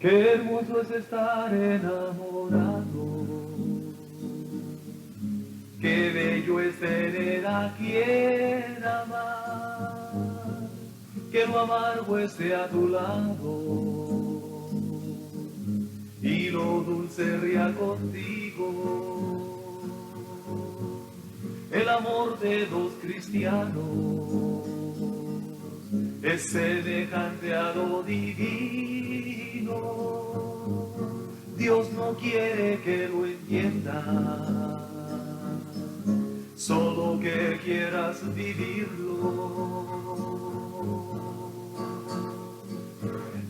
Qué hermoso es estar enamorado, qué bello es tener a quien amar, que lo amargo esté a tu lado y lo dulce ría contigo. El amor de dos cristianos es semejante a lo divino. Dios no quiere que lo entiendas, solo que quieras vivirlo.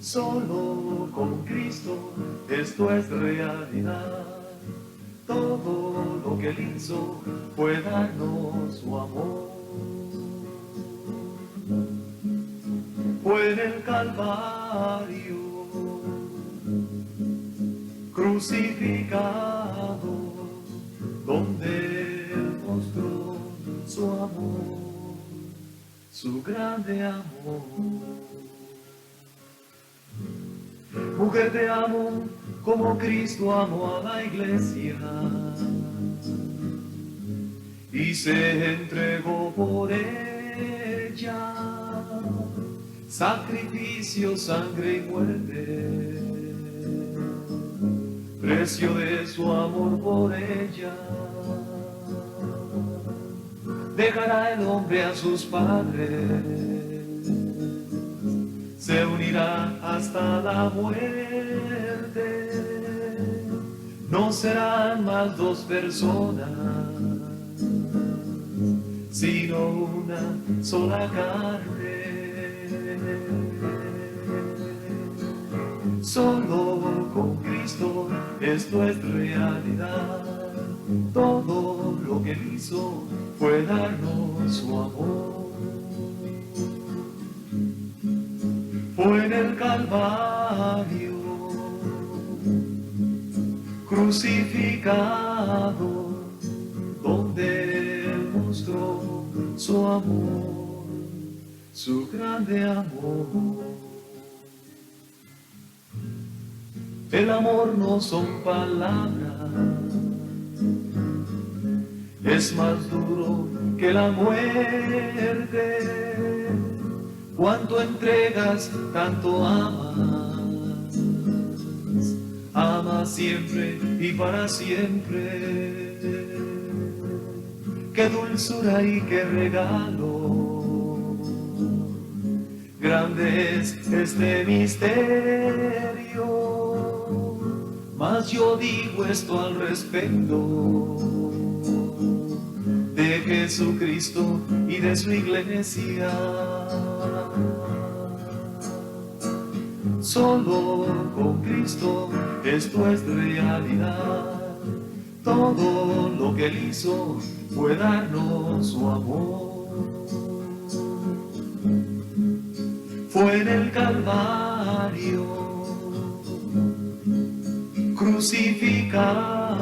Solo con Cristo esto es realidad. Todo lo que Él hizo fue darnos su amor. Fue en el Calvario, crucificado, donde Él mostró su amor, su grande amor. Mujer, te amo como Cristo amó a la iglesia y se entregó por ella. Sacrificio, sangre y muerte, precio de su amor por ella. Dejará el hombre a sus padres, se unirá hasta la muerte. No serán más dos personas, sino una sola carne. Solo con Cristo esto es realidad. Todo lo que Él hizo fue darnos su amor. Fue en el Calvario, crucificado, donde Él mostró su amor, su grande amor. El amor no son palabras, es más duro que la muerte. Cuanto entregas, tanto amas, amas siempre y para siempre. Qué dulzura y qué regalo, grande es este misterio. Mas yo digo esto al respecto de Jesucristo y de su iglesia. Solo con Cristo esto es realidad. Todo lo que Él hizo fue darnos su amor. Fue en el Calvario, crucificado,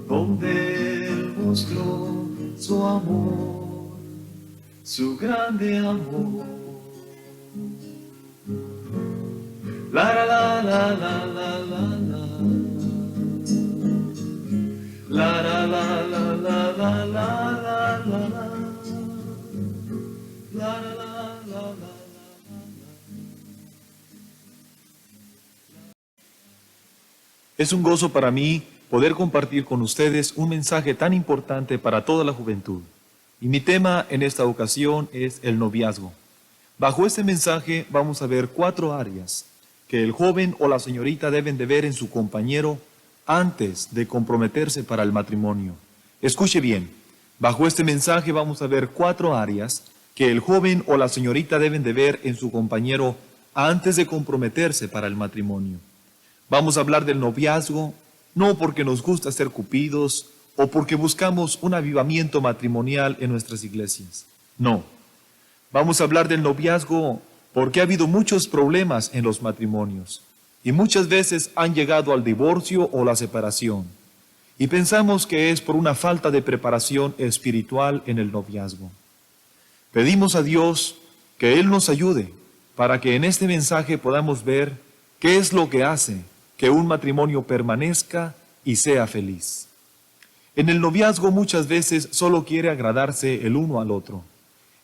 donde Él mostró su amor, su grande amor. La la la la la la la, la la la la la la la la, la la la la la. Es un gozo para mí poder compartir con ustedes un mensaje tan importante para toda la juventud. Y mi tema en esta ocasión es el noviazgo. Bajo este mensaje vamos a ver 4 áreas que el joven o la señorita deben de ver en su compañero antes de comprometerse para el matrimonio. Escuche bien, bajo este mensaje vamos a ver 4 áreas que el joven o la señorita deben de ver en su compañero antes de comprometerse para el matrimonio. Vamos a hablar del noviazgo, no porque nos gusta ser cupidos o porque buscamos un avivamiento matrimonial en nuestras iglesias. No. Vamos a hablar del noviazgo porque ha habido muchos problemas en los matrimonios y muchas veces han llegado al divorcio o la separación. Y pensamos que es por una falta de preparación espiritual en el noviazgo. Pedimos a Dios que Él nos ayude para que en este mensaje podamos ver ¿Qué es lo que hace que un matrimonio permanezca y sea feliz? En el noviazgo muchas veces solo quiere agradarse el uno al otro.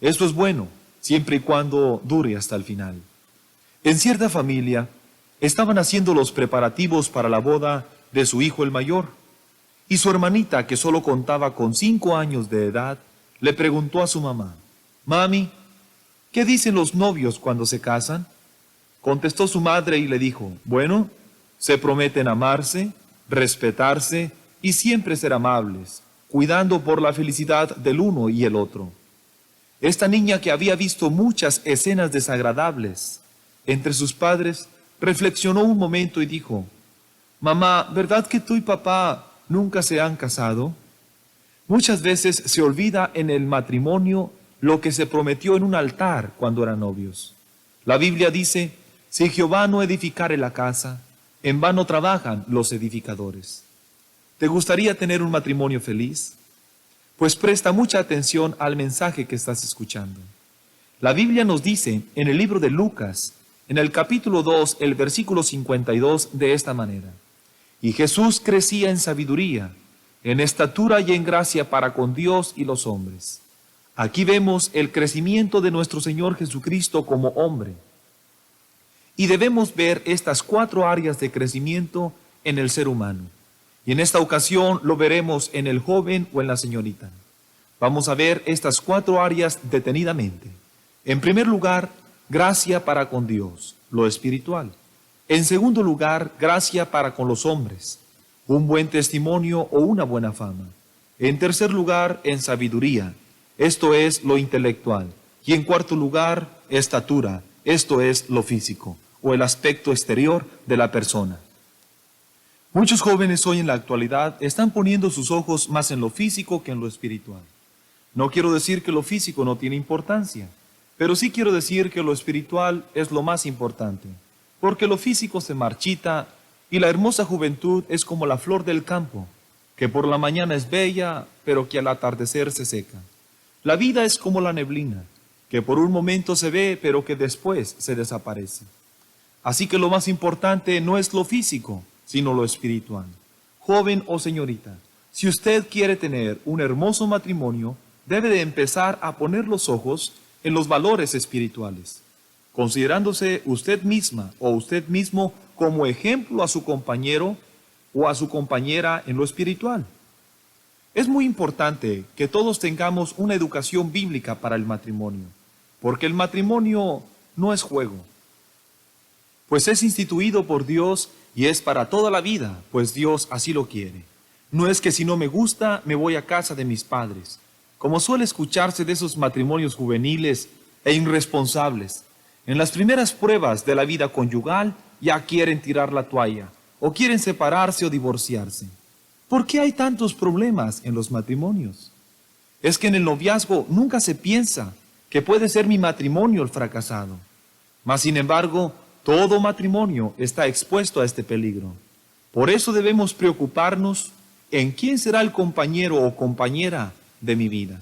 Esto es bueno, siempre y cuando dure hasta el final. En cierta familia, estaban haciendo los preparativos para la boda de su hijo el mayor, y su hermanita, que solo contaba con 5 años de edad, le preguntó a su mamá: «Mami, ¿qué dicen los novios cuando se casan?». Contestó su madre y le dijo: «Bueno, se prometen amarse, respetarse y siempre ser amables, cuidando por la felicidad del uno y el otro». Esta niña, que había visto muchas escenas desagradables entre sus padres, reflexionó un momento y dijo: «Mamá, ¿verdad que tú y papá nunca se han casado?». Muchas veces se olvida en el matrimonio lo que se prometió en un altar cuando eran novios. La Biblia dice: «Si Jehová no edificare la casa, en vano trabajan los edificadores». ¿Te gustaría tener un matrimonio feliz? Pues presta mucha atención al mensaje que estás escuchando. La Biblia nos dice en el libro de Lucas, en el capítulo 2, el versículo 52, de esta manera: «Y Jesús crecía en sabiduría, en estatura y en gracia para con Dios y los hombres». Aquí vemos el crecimiento de nuestro Señor Jesucristo como hombre. Y debemos ver estas 4 áreas de crecimiento en el ser humano. Y en esta ocasión lo veremos en el joven o en la señorita. Vamos a ver estas 4 áreas detenidamente. En primer lugar, gracia para con Dios, lo espiritual. En segundo lugar, gracia para con los hombres, un buen testimonio o una buena fama. En tercer lugar, en sabiduría, esto es lo intelectual. Y en cuarto lugar, estatura, esto es lo físico o el aspecto exterior de la persona. Muchos jóvenes hoy en la actualidad están poniendo sus ojos más en lo físico que en lo espiritual. No quiero decir que lo físico no tiene importancia, pero sí quiero decir que lo espiritual es lo más importante, porque lo físico se marchita y la hermosa juventud es como la flor del campo, que por la mañana es bella, pero que al atardecer se seca. La vida es como la neblina, que por un momento se ve, pero que después se desaparece. Así que lo más importante no es lo físico, sino lo espiritual. Joven o señorita, si usted quiere tener un hermoso matrimonio, debe de empezar a poner los ojos en los valores espirituales, considerándose usted misma o usted mismo como ejemplo a su compañero o a su compañera en lo espiritual. Es muy importante que todos tengamos una educación bíblica para el matrimonio, porque el matrimonio no es juego, pues es instituido por Dios y es para toda la vida, pues Dios así lo quiere. No es que si no me gusta, me voy a casa de mis padres, como suele escucharse de esos matrimonios juveniles e irresponsables. En las primeras pruebas de la vida conyugal ya quieren tirar la toalla, o quieren separarse o divorciarse. ¿Por qué hay tantos problemas en los matrimonios? Es que en el noviazgo nunca se piensa que puede ser mi matrimonio el fracasado. Mas sin embargo, todo matrimonio está expuesto a este peligro. Por eso debemos preocuparnos en quién será el compañero o compañera de mi vida.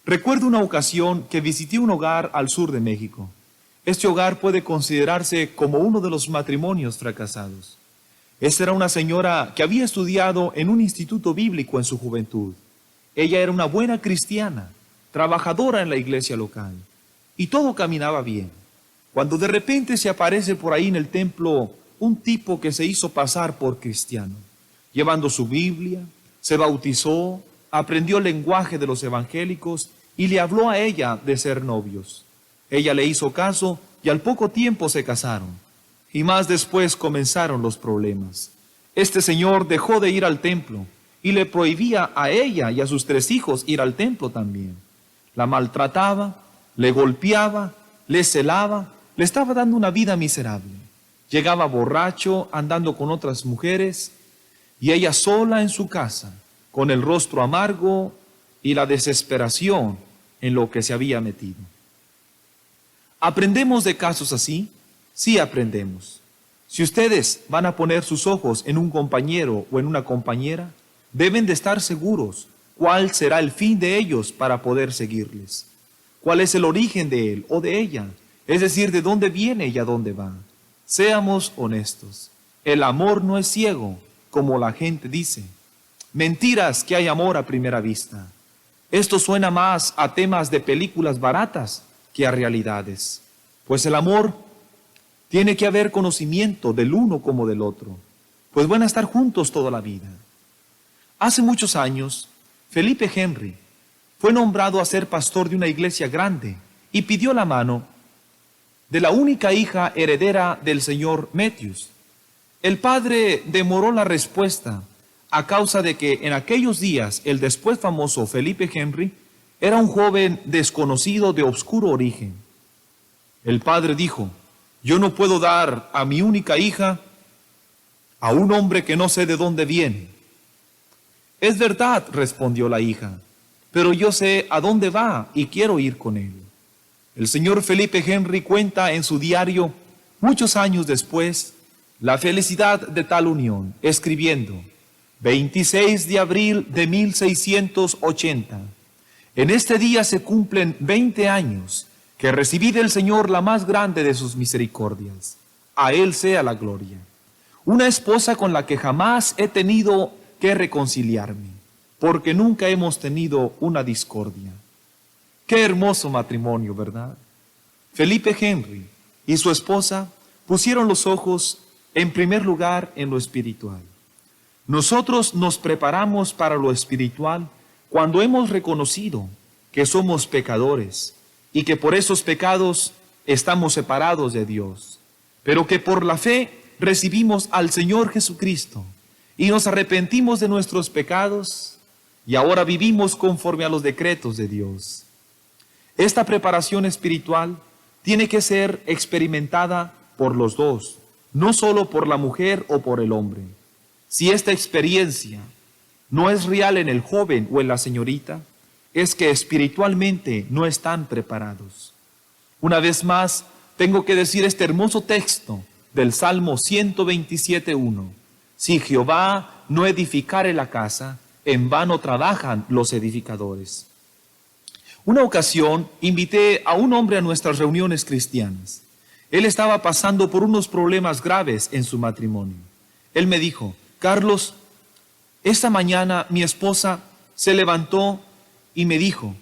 Recuerdo una ocasión que visité un hogar al sur de México. Este hogar puede considerarse como uno de los matrimonios fracasados. Esta era una señora que había estudiado en un instituto bíblico en su juventud. Ella era una buena cristiana, trabajadora en la iglesia local, y todo caminaba bien. Cuando de repente se aparece por ahí en el templo un tipo que se hizo pasar por cristiano, llevando su Biblia, se bautizó, aprendió el lenguaje de los evangélicos y le habló a ella de ser novios. Ella le hizo caso y al poco tiempo se casaron. Y más después comenzaron los problemas. Este señor dejó de ir al templo y le prohibía a ella y a sus 3 hijos ir al templo también. La maltrataba, le golpeaba, le celaba, le estaba dando una vida miserable. Llegaba borracho, andando con otras mujeres, y ella sola en su casa, con el rostro amargo y la desesperación en lo que se había metido. ¿Aprendemos de casos así? Sí aprendemos. Si ustedes van a poner sus ojos en un compañero o en una compañera, deben de estar seguros cuál será el fin de ellos para poder seguirles. ¿Cuál es el origen de él o de ella? Es decir, de dónde viene y a dónde va. Seamos honestos. El amor no es ciego, como la gente dice. Mentiras que hay amor a primera vista. Esto suena más a temas de películas baratas que a realidades. Pues el amor tiene que haber conocimiento del uno como del otro, pues van a estar juntos toda la vida. Hace muchos años, Felipe Henry fue nombrado a ser pastor de una iglesia grande y pidió la mano de la única hija heredera del señor Matthews. El padre demoró la respuesta a causa de que en aquellos días el después famoso Felipe Henry era un joven desconocido de obscuro origen. El padre dijo: yo no puedo dar a mi única hija a un hombre que no sé de dónde viene. Es verdad, respondió la hija, pero yo sé a dónde va y quiero ir con él. El señor Felipe Henry cuenta en su diario, muchos años después, la felicidad de tal unión, escribiendo: 26 de abril de 1680. En este día se cumplen 20 años que recibí del Señor la más grande de sus misericordias. A Él sea la gloria. Una esposa con la que jamás he tenido que reconciliarme, porque nunca hemos tenido una discordia. Qué hermoso matrimonio, ¿verdad? Felipe Henry y su esposa pusieron los ojos en primer lugar en lo espiritual. Nosotros nos preparamos para lo espiritual cuando hemos reconocido que somos pecadores y que por esos pecados estamos separados de Dios, pero que por la fe recibimos al Señor Jesucristo y nos arrepentimos de nuestros pecados y ahora vivimos conforme a los decretos de Dios. Esta preparación espiritual tiene que ser experimentada por los dos, no solo por la mujer o por el hombre. Si esta experiencia no es real en el joven o en la señorita, es que espiritualmente no están preparados. Una vez más, tengo que decir este hermoso texto del Salmo 127:1. Si Jehová no edificare la casa, en vano trabajan los edificadores. Una ocasión invité a un hombre a nuestras reuniones cristianas. Él estaba pasando por unos problemas graves en su matrimonio. Él me dijo: Carlos, esta mañana mi esposa se levantó y me dijo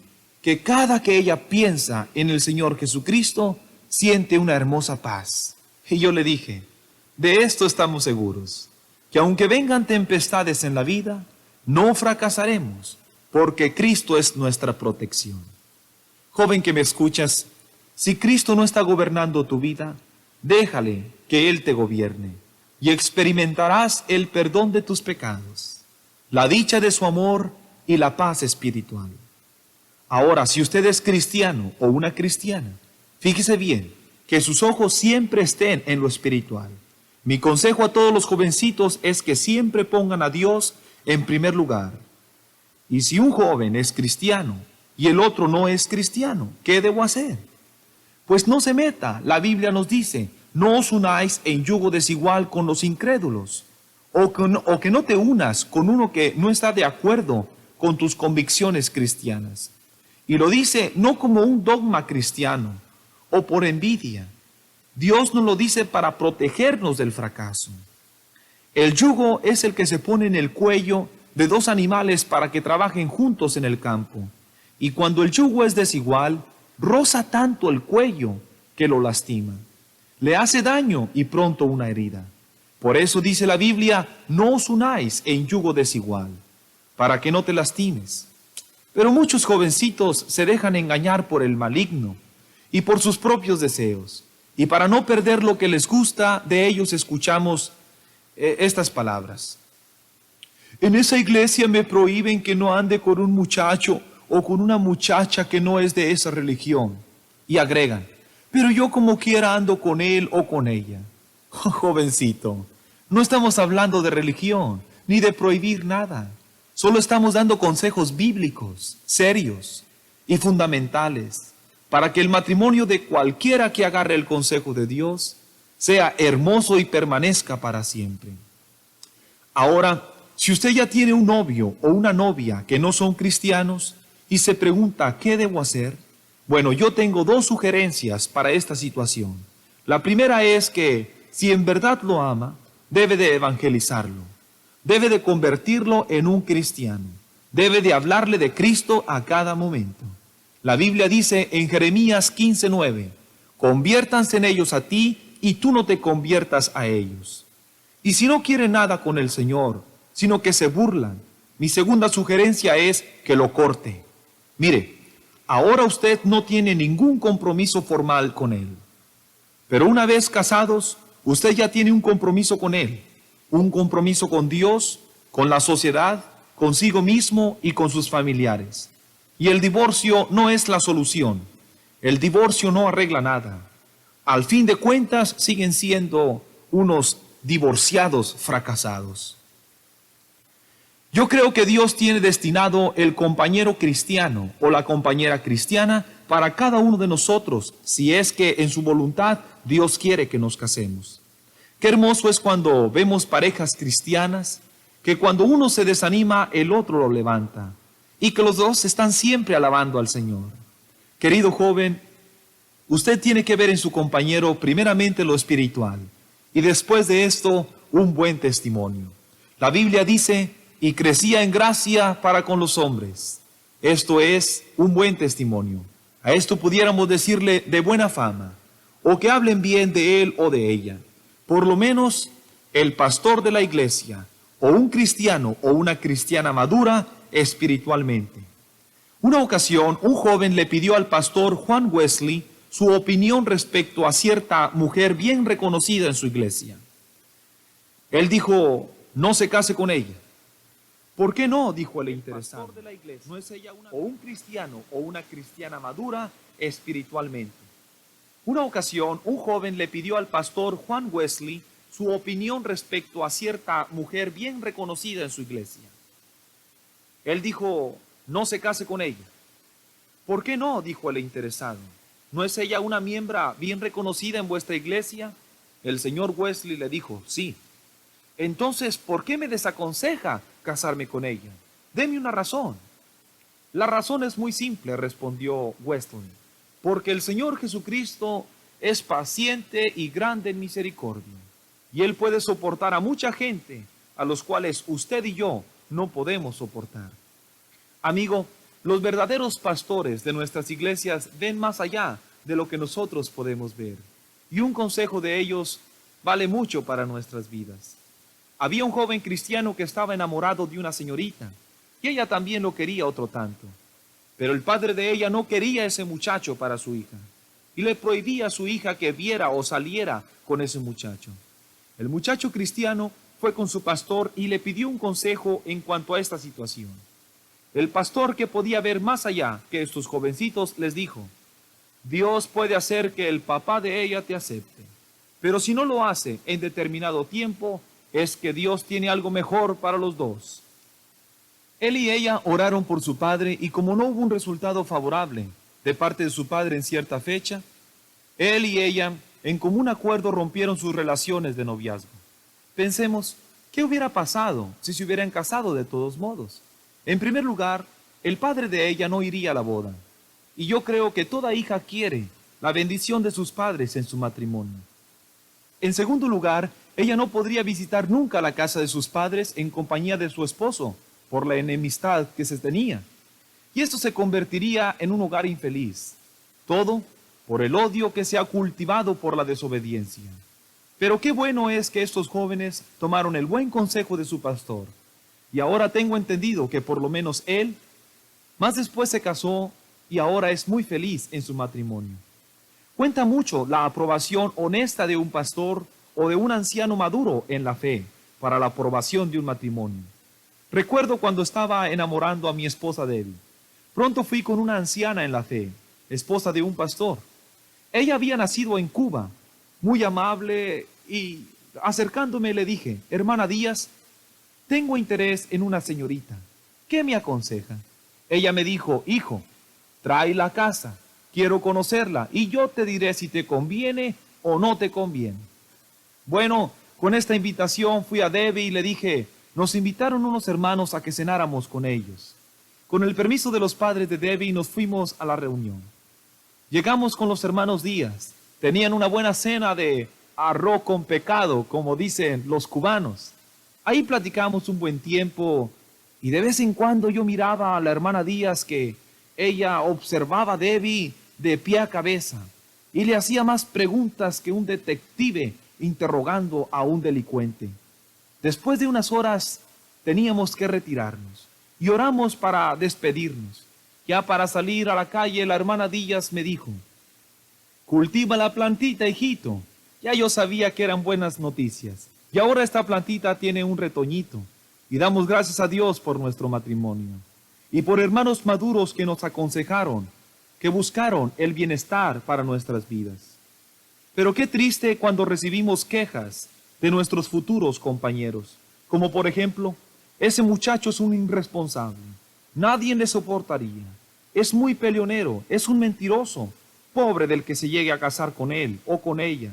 que cada que ella piensa en el Señor Jesucristo, siente una hermosa paz. Y yo le dije: de esto estamos seguros, que aunque vengan tempestades en la vida, no fracasaremos, porque Cristo es nuestra protección. Joven que me escuchas, si Cristo no está gobernando tu vida, déjale que Él te gobierne y experimentarás el perdón de tus pecados, la dicha de su amor y la paz espiritual. Ahora, si usted es cristiano o una cristiana, fíjese bien que sus ojos siempre estén en lo espiritual. Mi consejo a todos los jovencitos es que siempre pongan a Dios en primer lugar. Y si un joven es cristiano y el otro no es cristiano, ¿qué debo hacer? Pues no se meta. La Biblia nos dice: no os unáis en yugo desigual con los incrédulos, o que no te unas con uno que no está de acuerdo con tus convicciones cristianas. Y lo dice no como un dogma cristiano o por envidia. Dios nos lo dice para protegernos del fracaso. El yugo es el que se pone en el cuello de dos animales para que trabajen juntos en el campo. Y cuando el yugo es desigual, roza tanto el cuello que lo lastima. Le hace daño y pronto una herida. Por eso dice la Biblia: no os unáis en yugo desigual, para que no te lastimes. Pero muchos jovencitos se dejan engañar por el maligno y por sus propios deseos. Y para no perder lo que les gusta, de ellos escuchamos estas palabras: en esa iglesia me prohíben que no ande con un muchacho o con una muchacha que no es de esa religión. Y agregan: pero yo como quiera ando con él o con ella. Oh, jovencito, no estamos hablando de religión ni de prohibir nada. Solo estamos dando consejos bíblicos, serios y fundamentales, para que el matrimonio de cualquiera que agarre el consejo de Dios sea hermoso y permanezca para siempre. Ahora, si usted ya tiene un novio o una novia que no son cristianos y se pregunta ¿qué debo hacer? Bueno, yo tengo dos sugerencias para esta situación. La primera es que si en verdad lo ama, debe de evangelizarlo, debe de convertirlo en un cristiano, debe de hablarle de Cristo a cada momento. La Biblia dice en Jeremías 15:9, conviértanse en ellos a ti y tú no te conviertas a ellos. Y si no quieren nada con el Señor, sino que se burlan, mi segunda sugerencia es que lo corte. Mire, ahora usted no tiene ningún compromiso formal con Él. Pero una vez casados, usted ya tiene un compromiso con Él. Un compromiso con Dios, con la sociedad, consigo mismo y con sus familiares. Y el divorcio no es la solución. El divorcio no arregla nada. Al fin de cuentas, siguen siendo unos divorciados fracasados. Yo creo que Dios tiene destinado el compañero cristiano o la compañera cristiana para cada uno de nosotros, si es que en su voluntad Dios quiere que nos casemos. Qué hermoso es cuando vemos parejas cristianas, que cuando uno se desanima, el otro lo levanta, y que los dos están siempre alabando al Señor. Querido joven, usted tiene que ver en su compañero primeramente lo espiritual, y después de esto, un buen testimonio. La Biblia dice, y crecía en gracia para con los hombres. Esto es un buen testimonio. A esto pudiéramos decirle de buena fama, o que hablen bien de él o de ella. Por lo menos el pastor de la iglesia, o un cristiano o una cristiana madura espiritualmente. Una ocasión, un joven le pidió al pastor Juan Wesley su opinión respecto a cierta mujer bien reconocida en su iglesia. Él dijo, no se case con ella. ¿Por qué no?, dijo el interesado. ¿No es ella o un cristiano o una cristiana madura espiritualmente? Una ocasión, un joven le pidió al pastor Juan Wesley su opinión respecto a cierta mujer bien reconocida en su iglesia. Él dijo, no se case con ella. ¿Por qué no?, dijo el interesado. ¿No es ella una miembro bien reconocida en vuestra iglesia? El señor Wesley le dijo, sí. Entonces, ¿por qué me desaconseja casarme con ella? Deme una razón. La razón es muy simple, respondió Wesley, porque el Señor Jesucristo es paciente y grande en misericordia, y Él puede soportar a mucha gente, a los cuales usted y yo no podemos soportar. Amigo, los verdaderos pastores de nuestras iglesias ven más allá de lo que nosotros podemos ver, y un consejo de ellos vale mucho para nuestras vidas. Había un joven cristiano que estaba enamorado de una señorita, y ella también lo quería otro tanto. Pero el padre de ella no quería ese muchacho para su hija, y le prohibía a su hija que viera o saliera con ese muchacho. El muchacho cristiano fue con su pastor y le pidió un consejo en cuanto a esta situación. El pastor, que podía ver más allá que estos jovencitos, les dijo, Dios puede hacer que el papá de ella te acepte, pero si no lo hace en determinado tiempo, es que Dios tiene algo mejor para los dos. Él y ella oraron por su padre, y como no hubo un resultado favorable de parte de su padre en cierta fecha, él y ella en común acuerdo rompieron sus relaciones de noviazgo. Pensemos, ¿qué hubiera pasado si se hubieran casado de todos modos? En primer lugar, el padre de ella no iría a la boda, y yo creo que toda hija quiere la bendición de sus padres en su matrimonio. En segundo lugar, ella no podría visitar nunca la casa de sus padres en compañía de su esposo, por la enemistad que se tenía. Y esto se convertiría en un hogar infeliz. Todo por el odio que se ha cultivado por la desobediencia. Pero qué bueno es que estos jóvenes tomaron el buen consejo de su pastor. Y ahora tengo entendido que por lo menos él, más después se casó y ahora es muy feliz en su matrimonio. Cuenta mucho la aprobación honesta de un pastor o de un anciano maduro en la fe para la aprobación de un matrimonio. Recuerdo cuando estaba enamorando a mi esposa Debbie. Pronto fui con una anciana en la fe, esposa de un pastor. Ella había nacido en Cuba, muy amable, y acercándome le dije, hermana Díaz, tengo interés en una señorita. ¿Qué me aconseja? Ella me dijo, hijo, tráela a casa, quiero conocerla y yo te diré si te conviene o no te conviene. Bueno, con esta invitación fui a Debbie y le dije, nos invitaron unos hermanos a que cenáramos con ellos. Con el permiso de los padres de Debbie nos fuimos a la reunión. Llegamos con los hermanos Díaz. Tenían una buena cena de arroz con pecado, como dicen los cubanos. Ahí platicamos un buen tiempo y de vez en cuando yo miraba a la hermana Díaz que ella observaba a Debbie de pie a cabeza y le hacía más preguntas que un detective interrogando a un delincuente. Después de unas horas teníamos que retirarnos y oramos para despedirnos. Ya para salir a la calle, la hermana Díaz me dijo: cultiva la plantita, hijito. Ya yo sabía que eran buenas noticias. Y ahora esta plantita tiene un retoñito. Y damos gracias a Dios por nuestro matrimonio. Y por hermanos maduros que nos aconsejaron, que buscaron el bienestar para nuestras vidas. Pero qué triste cuando recibimos quejas de nuestros futuros compañeros. Como por ejemplo, ese muchacho es un irresponsable. Nadie le soportaría. Es muy peleonero, es un mentiroso. Pobre del que se llegue a casar con él o con ella,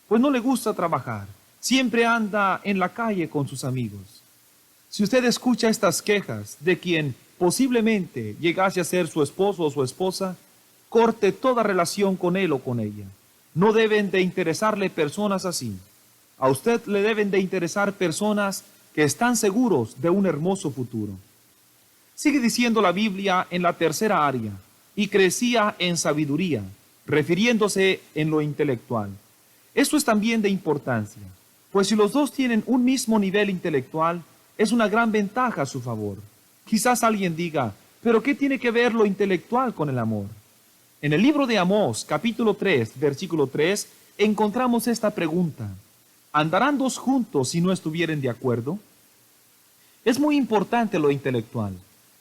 pues no le gusta trabajar. Siempre anda en la calle con sus amigos. Si usted escucha estas quejas de quien posiblemente llegase a ser su esposo o su esposa, corte toda relación con él o con ella. No deben de interesarle personas así. A usted le deben de interesar personas que están seguros de un hermoso futuro. Sigue diciendo la Biblia en la tercera área: y crecía en sabiduría, refiriéndose en lo intelectual. Esto es también de importancia, pues si los dos tienen un mismo nivel intelectual, es una gran ventaja a su favor. Quizás alguien diga: ¿pero qué tiene que ver lo intelectual con el amor? En el libro de Amós, capítulo 3, versículo 3, encontramos esta pregunta: ¿andarán dos juntos si no estuvieren de acuerdo? Es muy importante lo intelectual.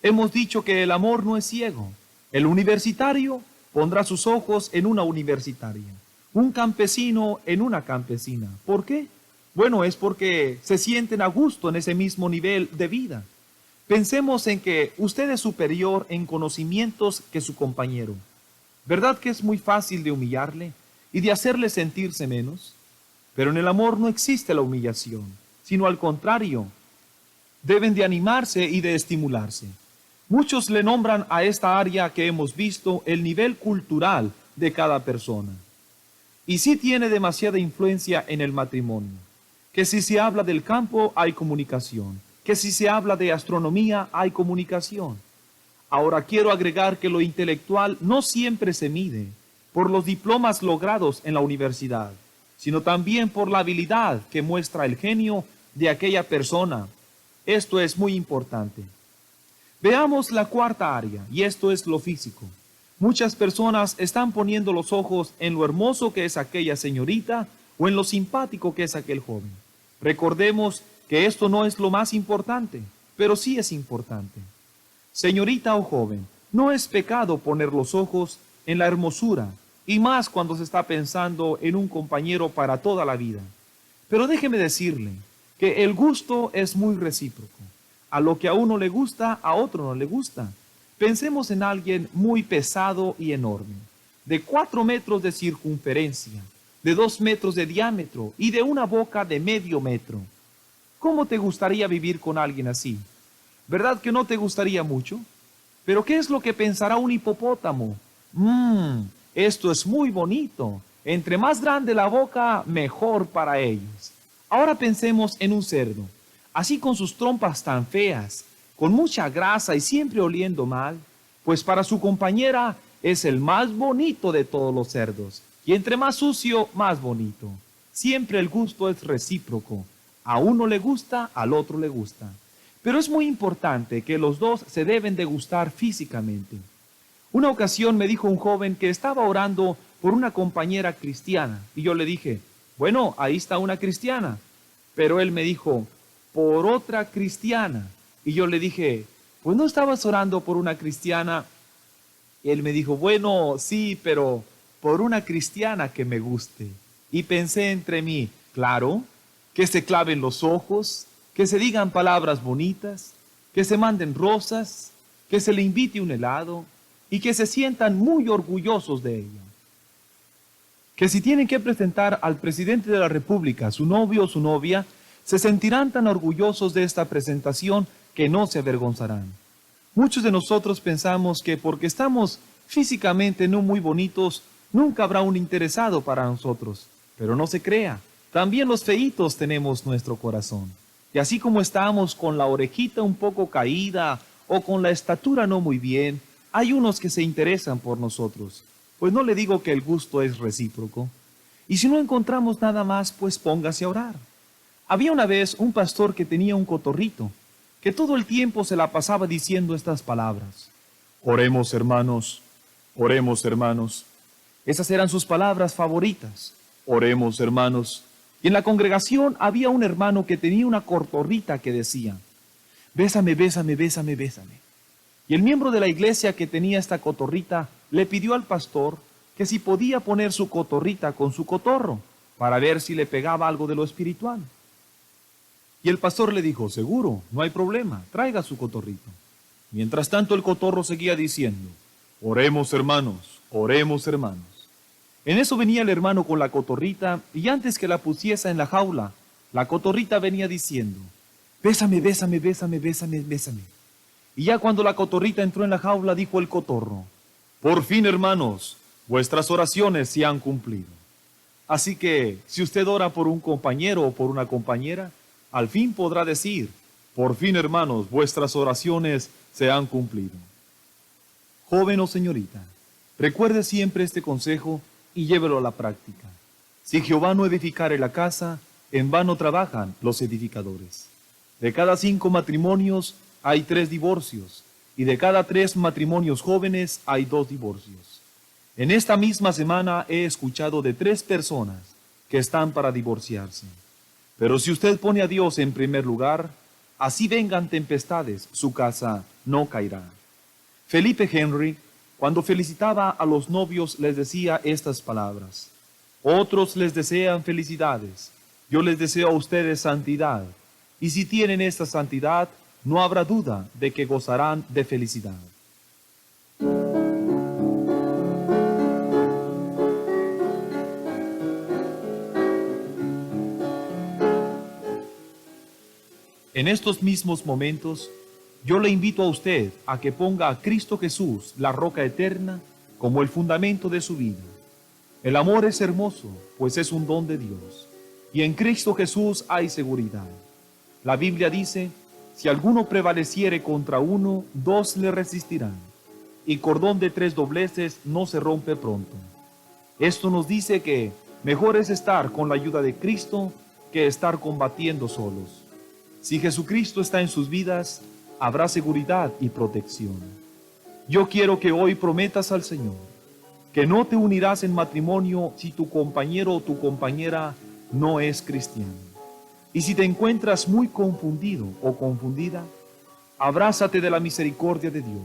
Hemos dicho que el amor no es ciego. El universitario pondrá sus ojos en una universitaria, un campesino en una campesina. ¿Por qué? Bueno, es porque se sienten a gusto en ese mismo nivel de vida. Pensemos en que usted es superior en conocimientos que su compañero. ¿Verdad que es muy fácil de humillarle y de hacerle sentirse menos? Pero en el amor no existe la humillación, sino al contrario, deben de animarse y de estimularse. Muchos le nombran a esta área que hemos visto el nivel cultural de cada persona. Y sí tiene demasiada influencia en el matrimonio. Que si se habla del campo hay comunicación. Que si se habla de astronomía hay comunicación. Ahora quiero agregar que lo intelectual no siempre se mide por los diplomas logrados en la universidad, sino también por la habilidad que muestra el genio de aquella persona. Esto es muy importante. Veamos la cuarta área, y esto es lo físico. Muchas personas están poniendo los ojos en lo hermoso que es aquella señorita o en lo simpático que es aquel joven. Recordemos que esto no es lo más importante, pero sí es importante. Señorita o joven, no es pecado poner los ojos en la hermosura, y más cuando se está pensando en un compañero para toda la vida. Pero déjeme decirle que el gusto es muy recíproco. A lo que a uno le gusta, a otro no le gusta. Pensemos en alguien muy pesado y enorme, de 4 metros de circunferencia, de 2 metros de diámetro y de una boca de medio metro. ¿Cómo te gustaría vivir con alguien así? ¿Verdad que no te gustaría mucho? Pero ¿qué es lo que pensará un hipopótamo? Esto es muy bonito. Entre más grande la boca, mejor para ellos. Ahora pensemos en un cerdo. Así con sus trompas tan feas, con mucha grasa y siempre oliendo mal, pues para su compañera es el más bonito de todos los cerdos, y entre más sucio, más bonito. Siempre el gusto es recíproco. A uno le gusta, al otro le gusta. Pero es muy importante que los dos se deben de gustar físicamente. Una ocasión me dijo un joven que estaba orando por una compañera cristiana, y yo le dije: bueno, ahí está una cristiana. Pero él me dijo: por otra cristiana. Y yo le dije: pues no estabas orando por una cristiana. Y él me dijo: bueno, sí, pero por una cristiana que me guste. Y pensé entre mí: claro, que se claven los ojos, que se digan palabras bonitas, que se manden rosas, que se le invite un helado y que se sientan muy orgullosos de ella. Que si tienen que presentar al presidente de la República, su novio o su novia, se sentirán tan orgullosos de esta presentación que no se avergonzarán. Muchos de nosotros pensamos que porque estamos físicamente no muy bonitos, nunca habrá un interesado para nosotros. Pero no se crea, también los feitos tenemos nuestro corazón. Y así como estamos con la orejita un poco caída o con la estatura no muy bien, hay unos que se interesan por nosotros. Pues no le digo que el gusto es recíproco. Y si no encontramos nada más, pues póngase a orar. Había una vez un pastor que tenía un cotorrito, que todo el tiempo se la pasaba diciendo estas palabras. Oremos, hermanos, oremos, hermanos. Esas eran sus palabras favoritas. Oremos, hermanos. Y en la congregación había un hermano que tenía una cotorrita que decía, bésame, bésame, bésame, bésame. Y el miembro de la iglesia que tenía esta cotorrita le pidió al pastor que si podía poner su cotorrita con su cotorro para ver si le pegaba algo de lo espiritual. Y el pastor le dijo, seguro, no hay problema, traiga su cotorrito. Mientras tanto el cotorro seguía diciendo, oremos hermanos, oremos hermanos. En eso venía el hermano con la cotorrita y antes que la pusiese en la jaula, la cotorrita venía diciendo, bésame, bésame, bésame, bésame, bésame. Y ya cuando la cotorrita entró en la jaula, dijo el cotorro, por fin hermanos, vuestras oraciones se han cumplido. Así que, si usted ora por un compañero o por una compañera, al fin podrá decir, por fin hermanos, vuestras oraciones se han cumplido. Joven o señorita, recuerde siempre este consejo y llévelo a la práctica. Si Jehová no edificare la casa, en vano trabajan los edificadores. De cada 5 matrimonios hay 3 divorcios, y de cada 3 matrimonios jóvenes hay 2 divorcios. En esta misma semana he escuchado de 3 personas que están para divorciarse. Pero si usted pone a Dios en primer lugar, así vengan tempestades, su casa no caerá. Felipe Henry, cuando felicitaba a los novios, les decía estas palabras. Otros les desean felicidades, yo les deseo a ustedes santidad, y si tienen esta santidad, no habrá duda de que gozarán de felicidad. En estos mismos momentos, yo le invito a usted a que ponga a Cristo Jesús, la roca eterna, como el fundamento de su vida. El amor es hermoso, pues es un don de Dios, y en Cristo Jesús hay seguridad. La Biblia dice, si alguno prevaleciere contra uno, 2 le resistirán, y cordón de 3 dobleces no se rompe pronto. Esto nos dice que mejor es estar con la ayuda de Cristo que estar combatiendo solos. Si Jesucristo está en sus vidas, habrá seguridad y protección. Yo quiero que hoy prometas al Señor que no te unirás en matrimonio si tu compañero o tu compañera no es cristiano. Y si te encuentras muy confundido o confundida, abrázate de la misericordia de Dios.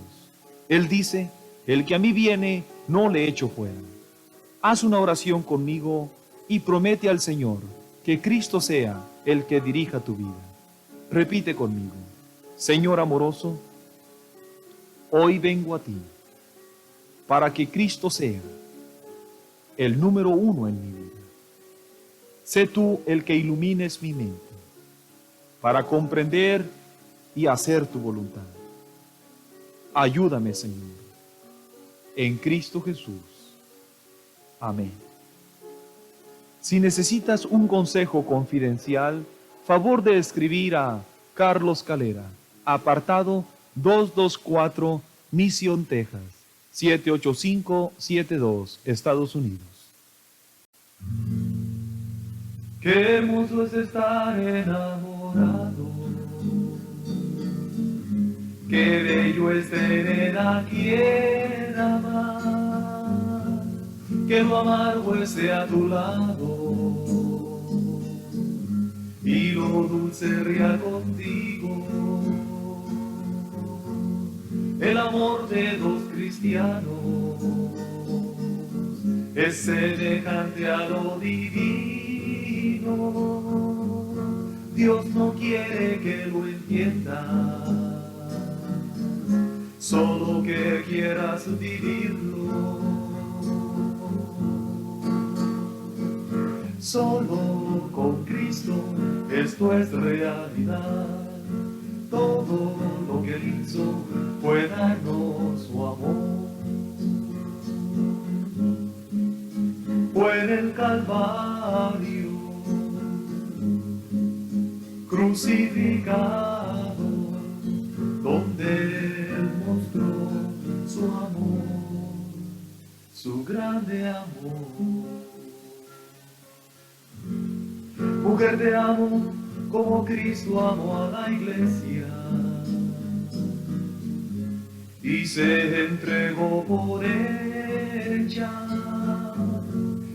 Él dice, el que a mí viene, no le echo fuera. Haz una oración conmigo y promete al Señor que Cristo sea el que dirija tu vida. Repite conmigo, Señor amoroso, hoy vengo a ti para que Cristo sea el número 1 en mi vida. Sé tú el que ilumines mi mente para comprender y hacer tu voluntad. Ayúdame, Señor, en Cristo Jesús. Amén. Si necesitas un consejo confidencial, favor de escribir a Carlos Calera, apartado 224, Mission, Texas, 78572, Estados Unidos. Qué hermoso es estar enamorado, qué bello es tener a quien amar, que lo amargo esté a tu lado y lo dulce ría contigo. El amor de 2 cristianos es semejante a lo divino. Dios no quiere que lo entiendas, solo que quieras vivirlo. Solo con Cristo esto es realidad. Todo lo que Él hizo fue darnos su amor. Fue en el Calvario, crucificado, donde Él mostró su amor, su grande amor. Mujer, te amo como Cristo amó a la iglesia y se entregó por ella,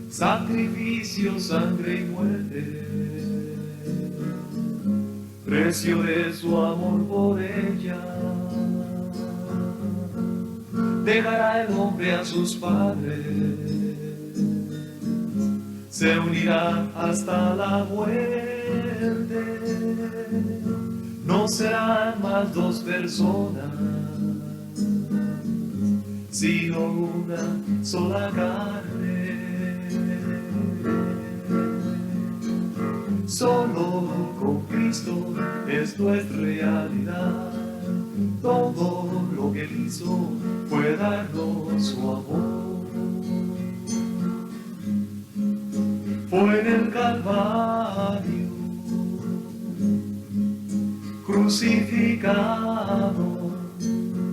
sacrificio, sangre y muerte, precio de su amor por ella. Dejará el hombre a sus padres, se unirá hasta la muerte, no serán más dos personas, sino una sola carne. Solo con Cristo es nuestra realidad. Todo lo que Él hizo fue darnos su amor. Fue en el Calvario, crucificado,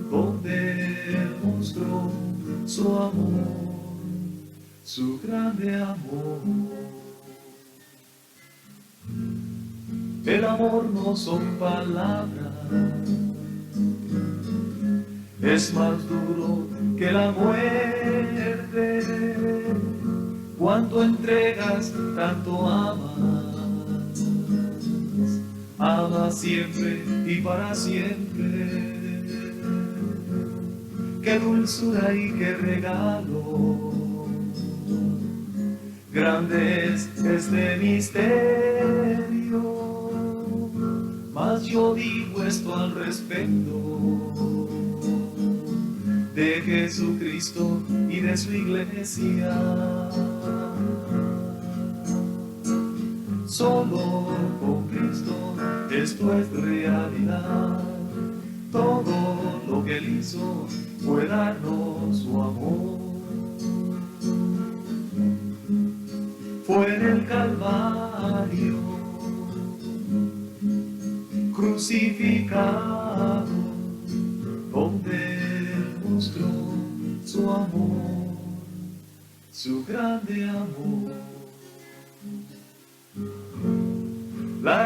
donde Él mostró su amor, su grande amor. El amor no son palabras, es más duro que la muerte. Cuando entregas, tanto amas, amas siempre y para siempre. Qué dulzura y qué regalo, grande es este misterio. Mas yo digo esto al respecto de Jesucristo y de su iglesia. Solo con Cristo esto es realidad. Todo lo que Él hizo fue darnos su amor. Fue en el Calvario, crucificado, donde Él mostró su amor, su grande amor. La